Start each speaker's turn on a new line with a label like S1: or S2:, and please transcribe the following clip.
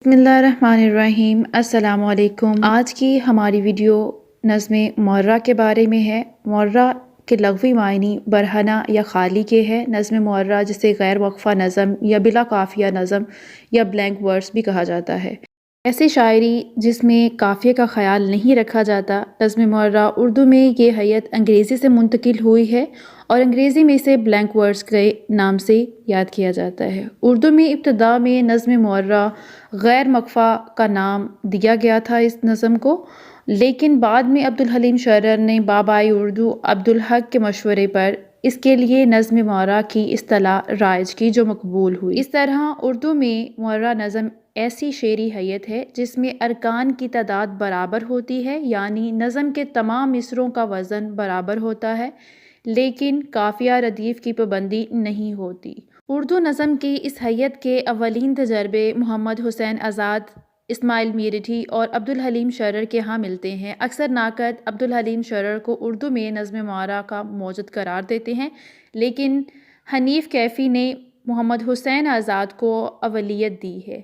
S1: बिस्मिल्लाहिर्रहमानिर्रहीम। अस्सलाम वालेकुम। आज की हमारी वीडियो नज़्म मुअर्रा के बारे में है। मुअर्रा के लग़वी मायनी बरहना या खाली के है। नज़्म मुअर्रा जिसे गैर वक्फ़ा नज़म या बिला काफ़िया नज़म या ब्लैंक वर्स भी कहा जाता है। ऐसी शायरी जिसमें काफ़िये का ख़याल नहीं रखा जाता। नज़्म मुअर्रा उर्दू में ये हैयत अंग्रेज़ी से मुंतकिल हुई है और अंग्रेज़ी में इसे ब्लैंक वर्स के नाम से याद किया जाता है। उर्दू में इब्तिदा में नज़्म मुअर्रा गैर मक़फ़ा का नाम दिया गया था इस नज़म को, लेकिन बाद में अब्दुल हलीम शर्र ने बाबाई उर्दू अब्दुल हक के मशवरे पर इसके लिए नज़्म मुअर्रा की इस्तिलाह राइज की जो मकबूल हुई। इस तरह उर्दू में मुअर्रा नज़म ऐसी शेरी हैयत है जिसमें अरकान की तादाद बराबर होती है, यानी नज़म के तमाम मिसरों का वज़न बराबर होता है, लेकिन काफ़िया रदीफ़ की पाबंदी नहीं होती। उर्दू नज़म की इस हैयत के अव्वलीन तजर्बे मोहम्मद हुसैन आज़ाद, इस्माइल मीरठी और अब्दुल हलीम शर्र के यहाँ मिलते हैं। अक्सर नाक़द अब्दुल हलीम शर्र को उर्दू में नज़्म मुअर्रा का मौजद करार देते हैं, लेकिन हनीफ़ कैफ़ी ने मोहम्मद हुसैन आज़ाद को अव्वलियत दी है।